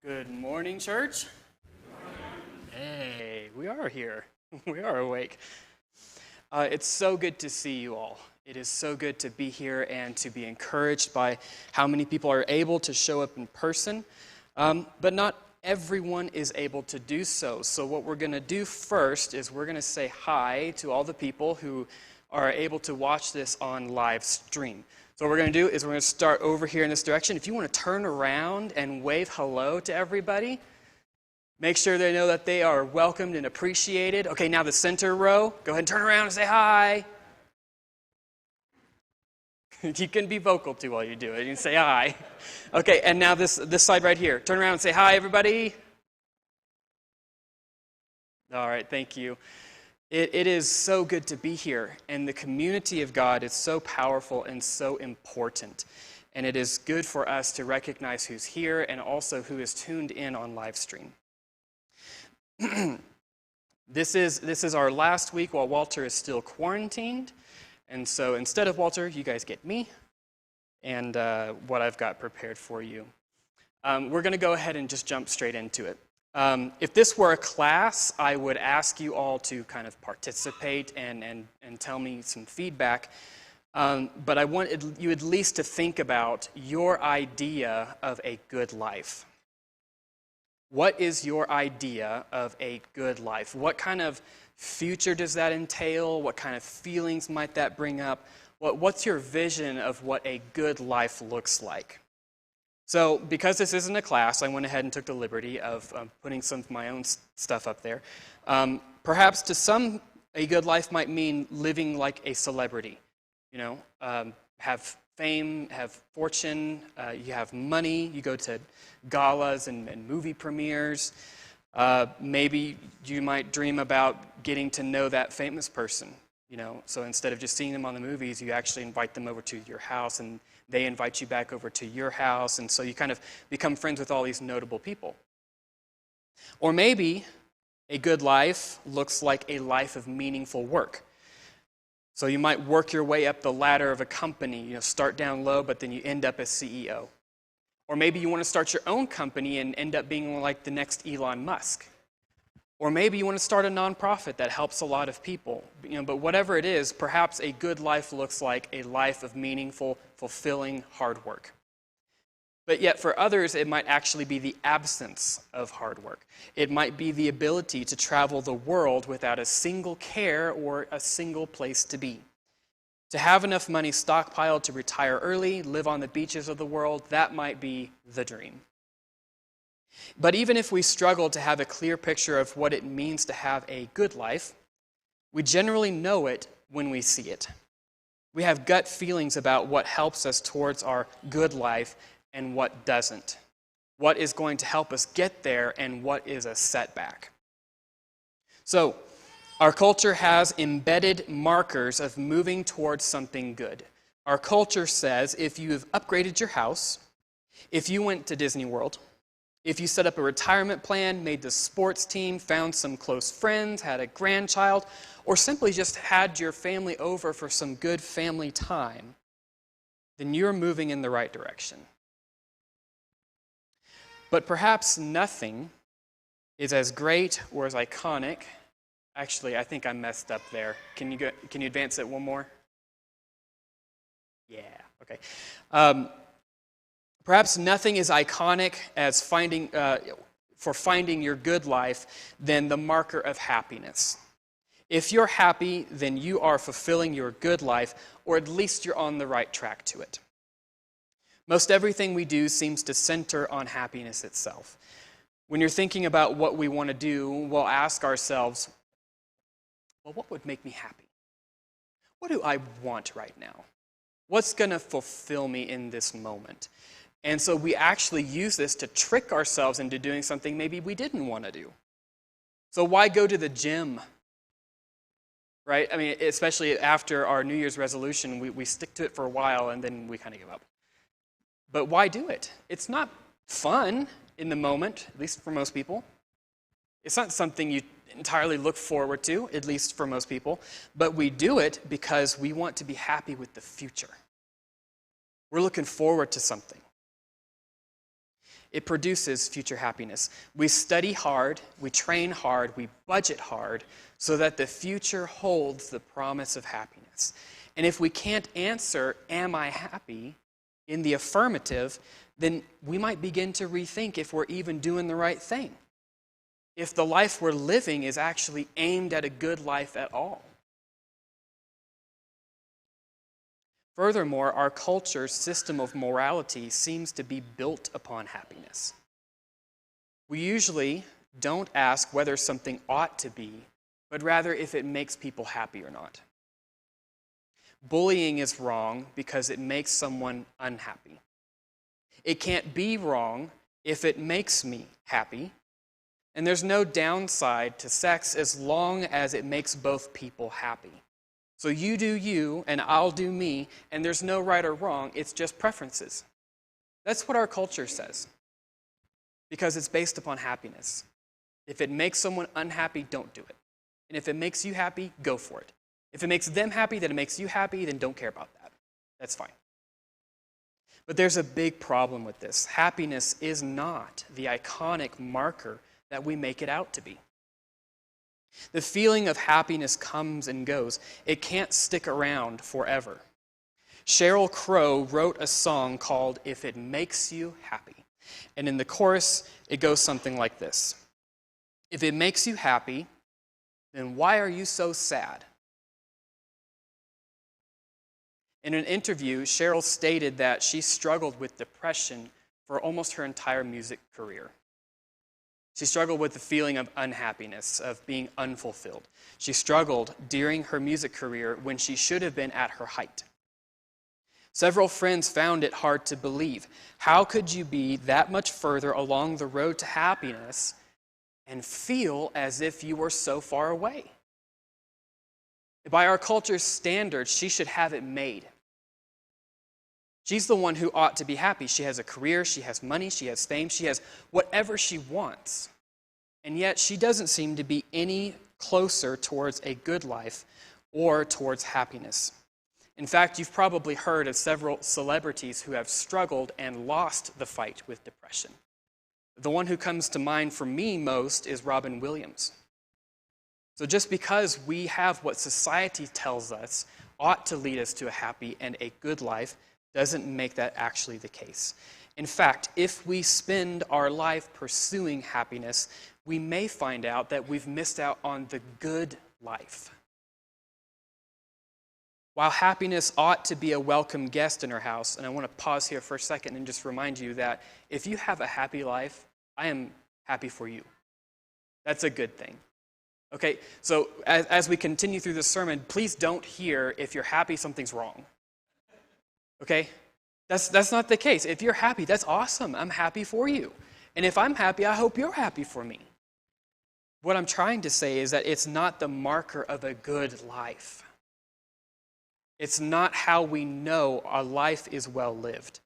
Good morning, church. Hey, we are here. We are awake. It's so good to see you all. It is so good to be here and to be encouraged by how many people are able to show up in person. But not everyone is able to do so. So what we're going to do first is we're going to say hi to all the people who are able to watch this on live stream. So what we're going to do is we're going to start over here in this direction. If you want to turn around and wave hello to everybody, make sure they know that they are welcomed and appreciated. Okay, now the center row, go ahead and turn around and say hi. You can be vocal too while you do it. You can say hi. Okay, and now this side right here. Turn around and say hi, everybody. All right, thank you. It is so good to be here, and the community of God is so powerful and so important. And it is good for us to recognize who's here and also who is tuned in on live stream. This is our last week while Walter is still quarantined. And so instead of Walter, you guys get me and what I've got prepared for you. We're going to go ahead and just jump straight into it. If this were a class, I would ask you all to kind of participate and tell me some feedback. But I want you at least to think about your idea of a good life. What is your idea of a good life? What kind of future does that entail? What kind of feelings might that bring up? What's your vision of what a good life looks like? So because this isn't a class, I went ahead and took the liberty of putting some of my own stuff up there. Perhaps to some, a good life might mean living like a celebrity. You know, have fame, have fortune, you have money, you go to galas and movie premieres. Maybe you might dream about getting to know that famous person. You know, so instead of just seeing them on the movies, you actually invite them over to your house and they invite you back over to your house, and so you kind of become friends with all these notable people. Or maybe a good life looks like a life of meaningful work. So you might work your way up the ladder of a company, you know, start down low, but then you end up as CEO. Or maybe you want to start your own company and end up being like the next Elon Musk. Or maybe you want to start a nonprofit that helps a lot of people. You know, but whatever it is, perhaps a good life looks like a life of meaningful, fulfilling hard work. But yet for others, it might actually be the absence of hard work. It might be the ability to travel the world without a single care or a single place to be. To have enough money stockpiled to retire early, live on the beaches of the world, that might be the dream. But even if we struggle to have a clear picture of what it means to have a good life, we generally know it when we see it. We have gut feelings about what helps us towards our good life and what doesn't. What is going to help us get there and what is a setback. So, our culture has embedded markers of moving towards something good. Our culture says if you have upgraded your house, if you went to Disney World, if you set up a retirement plan, made the sports team, found some close friends, had a grandchild, or simply just had your family over for some good family time, then you're moving in the right direction. But perhaps nothing is as great or as iconic. Actually, I think I messed up there. Can you advance it one more? Yeah, okay. Perhaps nothing is iconic as finding your good life than the marker of happiness. If you're happy, then you are fulfilling your good life, or at least you're on the right track to it. Most everything we do seems to center on happiness itself. When you're thinking about what we want to do, we'll ask ourselves, well, what would make me happy? What do I want right now? What's going to fulfill me in this moment? And so we actually use this to trick ourselves into doing something maybe we didn't want to do. So why go to the gym? Right? I mean, especially after our New Year's resolution, we stick to it for a while and then we kind of give up. But why do it? It's not fun in the moment, at least for most people. It's not something you entirely look forward to, at least for most people. But we do it because we want to be happy with the future. We're looking forward to something. it produces future happiness. We study hard, we train hard, we budget hard, so that the future holds the promise of happiness. And if we can't answer, am I happy, in the affirmative, then we might begin to rethink if we're even doing the right thing. If the life we're living is actually aimed at a good life at all. Furthermore, our culture's system of morality seems to be built upon happiness. We usually don't ask whether something ought to be, but rather if it makes people happy or not. Bullying is wrong because it makes someone unhappy. It can't be wrong if it makes me happy. And there's no downside to sex as long as it makes both people happy. So you do you, and I'll do me, and there's no right or wrong, it's just preferences. That's what our culture says, because it's based upon happiness. If it makes someone unhappy, don't do it. And if it makes you happy, go for it. If it makes them happy, then it makes you happy, then don't care about that. That's fine. But there's a big problem with this. Happiness is not the iconic marker that we make it out to be. The feeling of happiness comes and goes. It can't stick around forever. Sheryl Crow wrote a song called "If It Makes You Happy." And in the chorus, it goes something like this. If it makes you happy, then why are you so sad? In an interview, Sheryl stated that she struggled with depression for almost her entire music career. She struggled with the feeling of unhappiness, of being unfulfilled. She struggled during her music career when she should have been at her height. Several friends found it hard to believe. How could you be that much further along the road to happiness and feel as if you were so far away? By our culture's standards, she should have it made. She's the one who ought to be happy. She has a career, she has money, she has fame, she has whatever she wants. And yet she doesn't seem to be any closer towards a good life or towards happiness. In fact, you've probably heard of several celebrities who have struggled and lost the fight with depression. The one who comes to mind for me most is Robin Williams. So just because we have what society tells us ought to lead us to a happy and a good life doesn't make that actually the case. In fact, if we spend our life pursuing happiness, we may find out that we've missed out on the good life. While happiness ought to be a welcome guest in our house, and I want to pause here for a second and just remind you that if you have a happy life, I am happy for you. That's a good thing. Okay, so as we continue through this sermon, please don't hear if you're happy, something's wrong. Okay? That's not the case. If you're happy, that's awesome. I'm happy for you. And if I'm happy, I hope you're happy for me. What I'm trying to say is that it's not the marker of a good life. It's not how we know our life is well lived.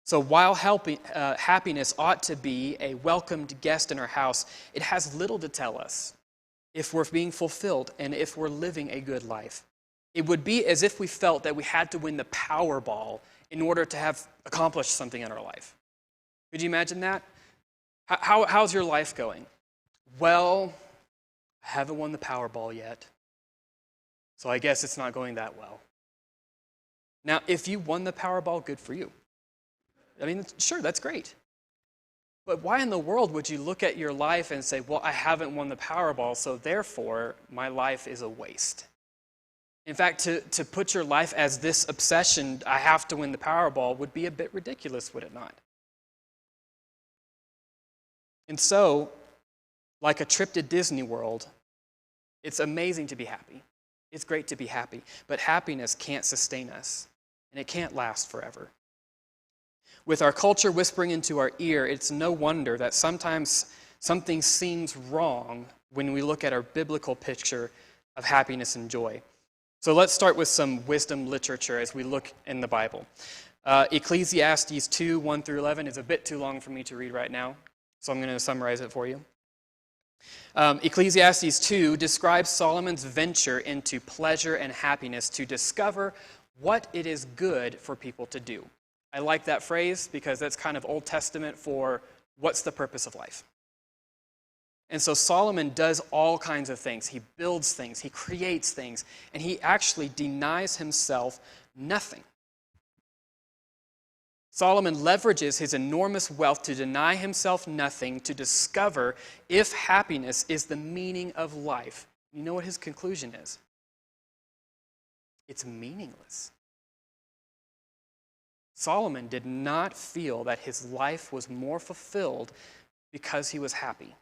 So while happiness ought to be a welcomed guest in our house, it has little to tell us if we're being fulfilled and if we're living a good life. It would be as if we felt that we had to win the Powerball in order to have accomplished something in our life. Could you imagine that? How's your life going? Well, I haven't won the Powerball yet, so I guess it's not going that well. Now, if you won the Powerball, good for you. I mean, sure, that's great. But why in the world would you look at your life and say, well, I haven't won the Powerball, so therefore my life is a waste? In fact, to put your life as this obsession, I have to win the Powerball, would be a bit ridiculous, would it not? And so, like a trip to Disney World, it's amazing to be happy. It's great to be happy. But happiness can't sustain us, and it can't last forever. With our culture whispering into our ear, it's no wonder that sometimes something seems wrong when we look at our biblical picture of happiness and joy. So let's start with some wisdom literature as we look in the Bible. Ecclesiastes 2, 1 through 11 is a bit too long for me to read right now, so I'm going to summarize it for you. Ecclesiastes 2 describes Solomon's venture into pleasure and happiness to discover what it is good for people to do. I like that phrase because that's kind of Old Testament for what's the purpose of life? And so Solomon does all kinds of things. He builds things, he creates things, and he actually denies himself nothing. Solomon leverages his enormous wealth to deny himself nothing, to discover if happiness is the meaning of life. You know what his conclusion is? It's meaningless. Solomon did not feel that his life was more fulfilled because he was happy,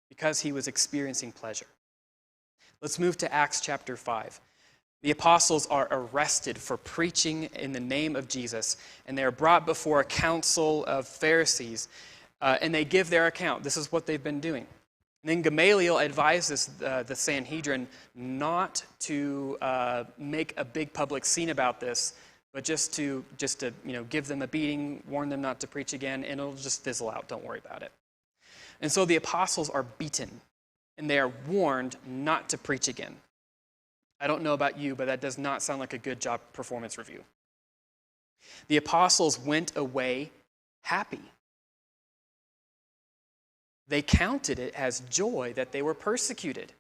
because he was experiencing pleasure. Let's move to Acts chapter 5. The apostles are arrested for preaching in the name of Jesus, and they are brought before a council of Pharisees, and they give their account. This is what they've been doing. And then Gamaliel advises the Sanhedrin not to make a big public scene about this, but just to give them a beating, warn them not to preach again, and it'll just fizzle out. Don't worry about it. And so the apostles are beaten, and they are warned not to preach again. I don't know about you, but that does not sound like a good job performance review. The apostles went away happy. They counted it as joy that they were persecuted.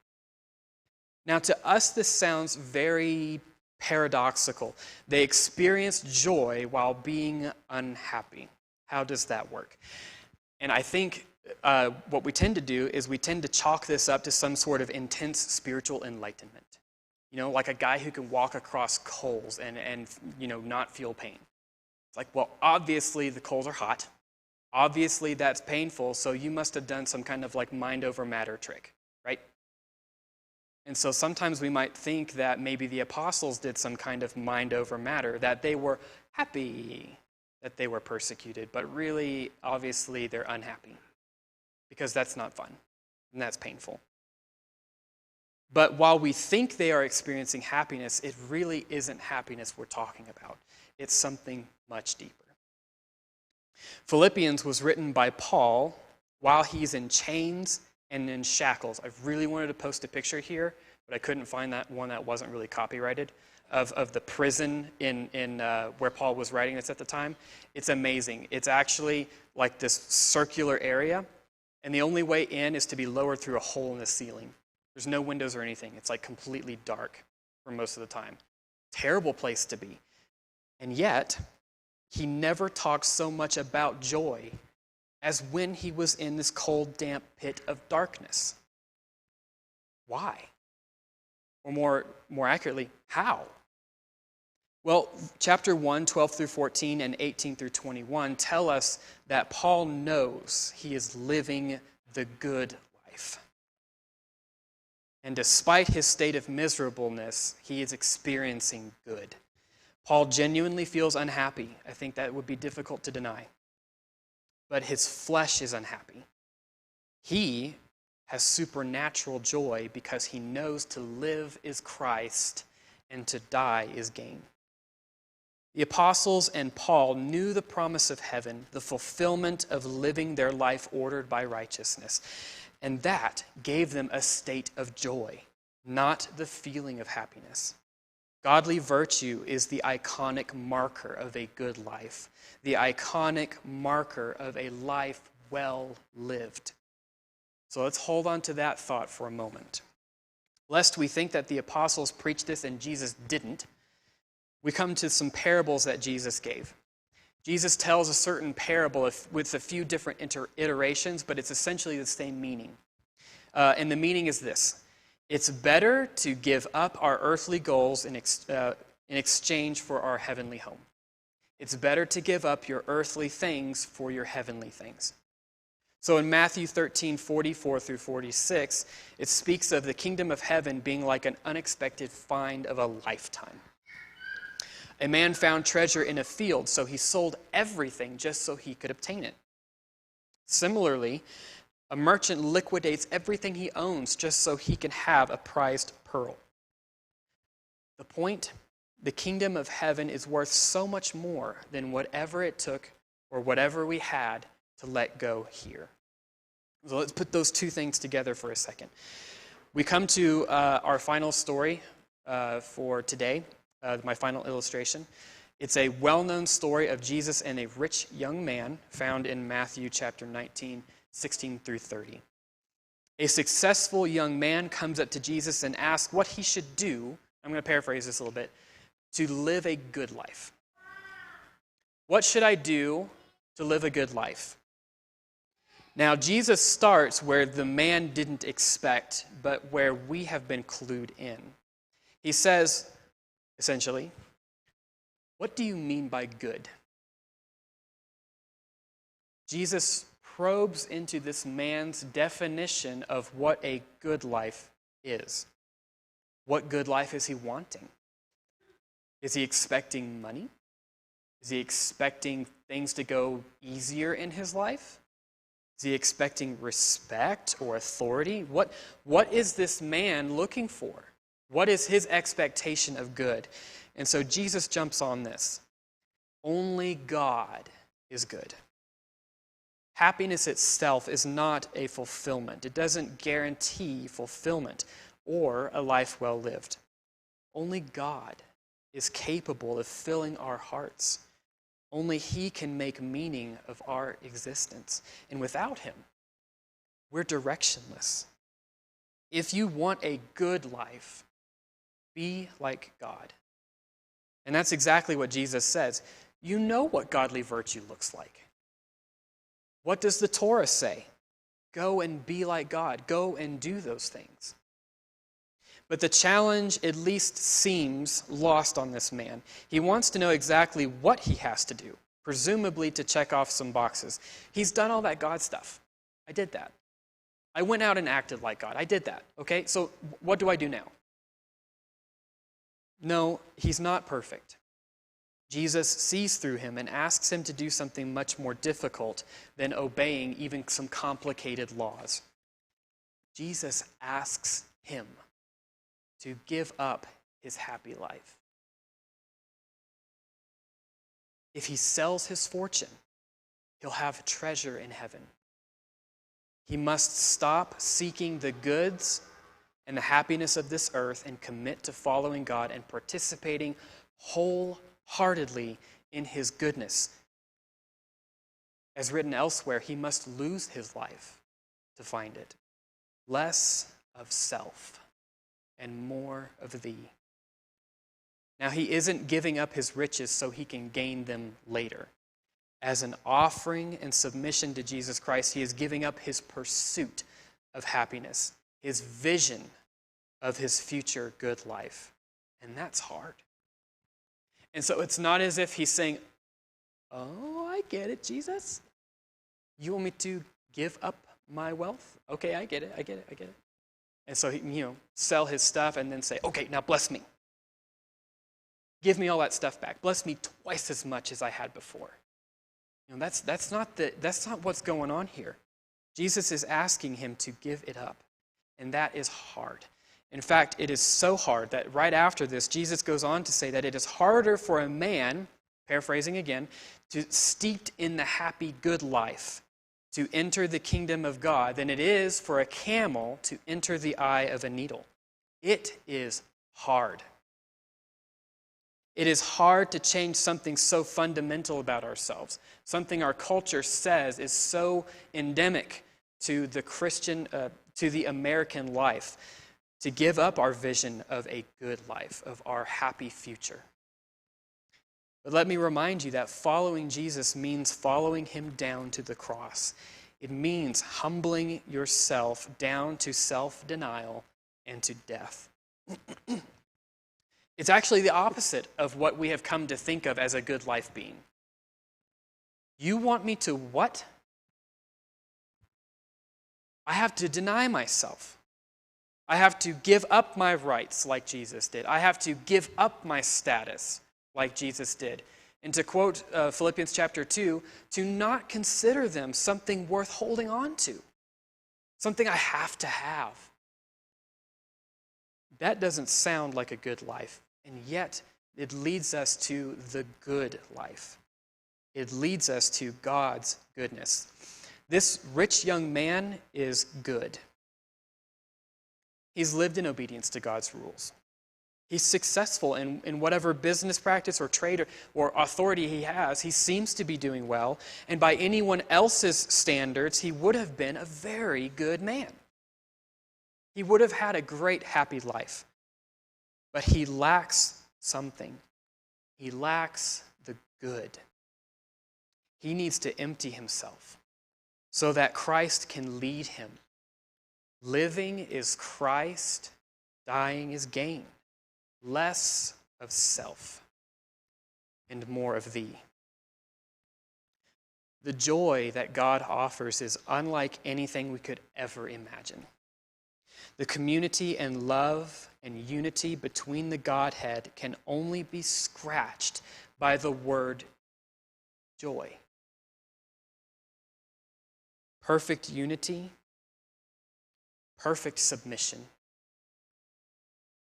Now, to us, this sounds very paradoxical. They experienced joy while being unhappy. How does that work? And I think what we tend to do is we tend to chalk this up to some sort of intense spiritual enlightenment. Like a guy who can walk across coals and not feel pain. It's like, well, obviously the coals are hot. Obviously that's painful, so you must have done some kind of like mind over matter trick, right? And so sometimes we might think that maybe the apostles did some kind of mind over matter, that they were happy that they were persecuted, but really, obviously, they're unhappy because that's not fun and that's painful. But while we think they are experiencing happiness, it really isn't happiness we're talking about. It's something much deeper. Philippians was written by Paul while he's in chains and in shackles. I really wanted to post a picture here, but I couldn't find that one that wasn't really copyrighted of the prison in where Paul was writing this at the time. It's amazing. It's actually like this circular area, and the only way in is to be lowered through a hole in the ceiling. There's no windows or anything. It's like completely dark for most of the time. Terrible place to be. And yet, he never talked so much about joy as when he was in this cold, damp pit of darkness. Why? Or more accurately, how? Well, chapter 1, 12 through 14, and 18 through 21 tell us that Paul knows he is living the good life. And despite his state of miserableness, he is experiencing good. Paul genuinely feels unhappy. I think that would be difficult to deny. But his flesh is unhappy. He has supernatural joy because he knows to live is Christ and to die is gain. The apostles and Paul knew the promise of heaven, the fulfillment of living their life ordered by righteousness. And that gave them a state of joy, not the feeling of happiness. Godly virtue is the iconic marker of a good life, the iconic marker of a life well lived. So let's hold on to that thought for a moment. Lest we think that the apostles preached this and Jesus didn't, we come to some parables that Jesus gave. Jesus tells a certain parable with a few different iterations, but it's essentially the same meaning. And the meaning is this: it's better to give up our earthly goals in exchange for our heavenly home. It's better to give up your earthly things for your heavenly things. So in Matthew 13, 44 through 46, it speaks of the kingdom of heaven being like an unexpected find of a lifetime. A man found treasure in a field, so he sold everything just so he could obtain it. Similarly, a merchant liquidates everything he owns just so he can have a prized pearl. The point, the kingdom of heaven is worth so much more than whatever it took or whatever we had to let go here. So let's put those two things together for a second. We come to our final story for today, my final illustration. It's a well-known story of Jesus and a rich young man found in Matthew chapter 19, 16 through 30. A successful young man comes up to Jesus and asks what he should do, I'm going to paraphrase this a little bit, to live a good life. What should I do to live a good life? Now, Jesus starts where the man didn't expect, but where we have been clued in. He says, essentially, what do you mean by good? Jesus probes into this man's definition of what a good life is. What good life is he wanting? Is he expecting money? Is he expecting things to go easier in his life? Is he expecting respect or authority? What is this man looking for? What is his expectation of good? And so Jesus jumps on this. Only God is good. Happiness itself is not a fulfillment. It doesn't guarantee fulfillment or a life well lived. Only God is capable of filling our hearts. Only He can make meaning of our existence. And without Him, we're directionless. If you want a good life, be like God. And that's exactly what Jesus says. You know what godly virtue looks like. What does the Torah say? Go and be like God. Go and do those things. But the challenge at least seems lost on this man. He wants to know exactly what he has to do, presumably to check off some boxes. He's done all that God stuff. I did that. I went out and acted like God. I did that. Okay, so what do I do now? No, he's not perfect. Jesus sees through him and asks him to do something much more difficult than obeying even some complicated laws. Jesus asks him to give up his happy life. If he sells his fortune, he'll have treasure in heaven. He must stop seeking the goods and the happiness of this earth and commit to following God and participating wholeheartedly in his goodness. As written elsewhere, he must lose his life to find it. Less of self and more of thee. Now, he isn't giving up his riches so he can gain them later. As an offering and submission to Jesus Christ, he is giving up his pursuit of happiness, his vision of his future good life. And that's hard. And so it's not as if he's saying, oh, I get it, Jesus. You want me to give up my wealth? Okay, I get it. And so he, sell his stuff and then say, okay, now bless me. Give me all that stuff back. Bless me twice as much as I had before. That's not what's going on here. Jesus is asking him to give it up. And that is hard. In fact, it is so hard that right after this, Jesus goes on to say that it is harder for a man, paraphrasing again, steeped in the happy good life, to enter the kingdom of God than it is for a camel to enter the eye of a needle. It is hard. It is hard to change something so fundamental about ourselves, something our culture says is so endemic to the Christian, to the American life, to give up our vision of a good life, of our happy future. But let me remind you that following Jesus means following him down to the cross. It means humbling yourself down to self-denial and to death. It's actually the opposite of what we have come to think of as a good life being. You want me to what? I have to deny myself. I have to give up my rights like Jesus did. I have to give up my status like Jesus did. And to quote Philippians chapter 2, to not consider them something worth holding on to, something I have to have. That doesn't sound like a good life, and yet it leads us to the good life. It leads us to God's goodness. This rich young man is good. He's lived in obedience to God's rules. He's successful in whatever business practice or trade or authority he has. He seems to be doing well. And by anyone else's standards, he would have been a very good man. He would have had a great, happy life. But he lacks something. He lacks the good. He needs to empty himself so that Christ can lead him. Living is Christ, dying is gain. Less of self and more of thee. The joy that God offers is unlike anything we could ever imagine. The community and love and unity between the Godhead can only be scratched by the word joy. Perfect unity, perfect submission,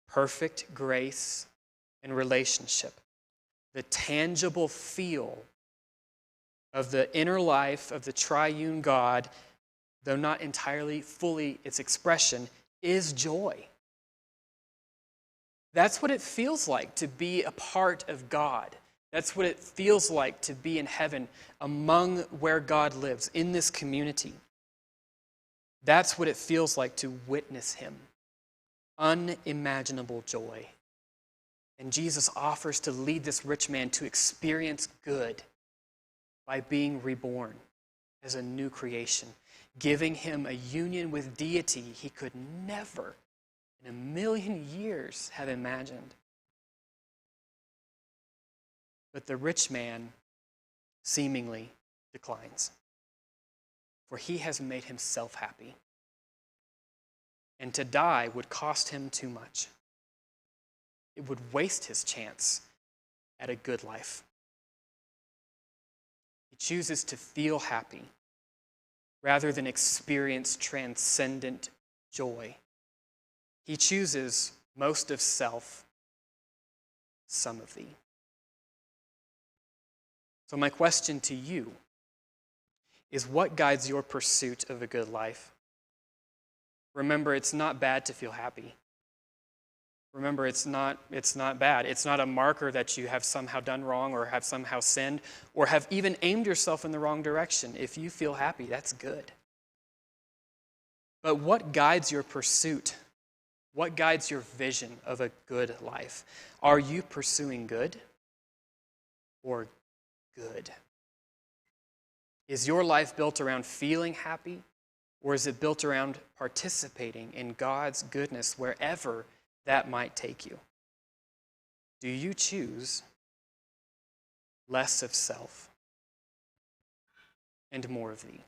perfect grace and relationship, the tangible feel of the inner life of the triune God, though not entirely fully its expression, is joy. That's what it feels like to be a part of God. That's what it feels like to be in heaven among where God lives, in this community. That's what it feels like to witness him. Unimaginable joy. And Jesus offers to lead this rich man to experience good by being reborn as a new creation, giving him a union with deity he could never in a million years have imagined. But the rich man seemingly declines, for he has made himself happy. And to die would cost him too much. It would waste his chance at a good life. He chooses to feel happy rather than experience transcendent joy. He chooses most of self, some of thee. So my question to you is, what guides your pursuit of a good life? Remember, it's not bad to feel happy. Remember, it's not bad. It's not a marker that you have somehow done wrong or have somehow sinned or have even aimed yourself in the wrong direction. If you feel happy, that's good. But what guides your pursuit? What guides your vision of a good life? Are you pursuing good or good? Is your life built around feeling happy, or is it built around participating in God's goodness wherever that might take you? Do you choose less of self and more of thee?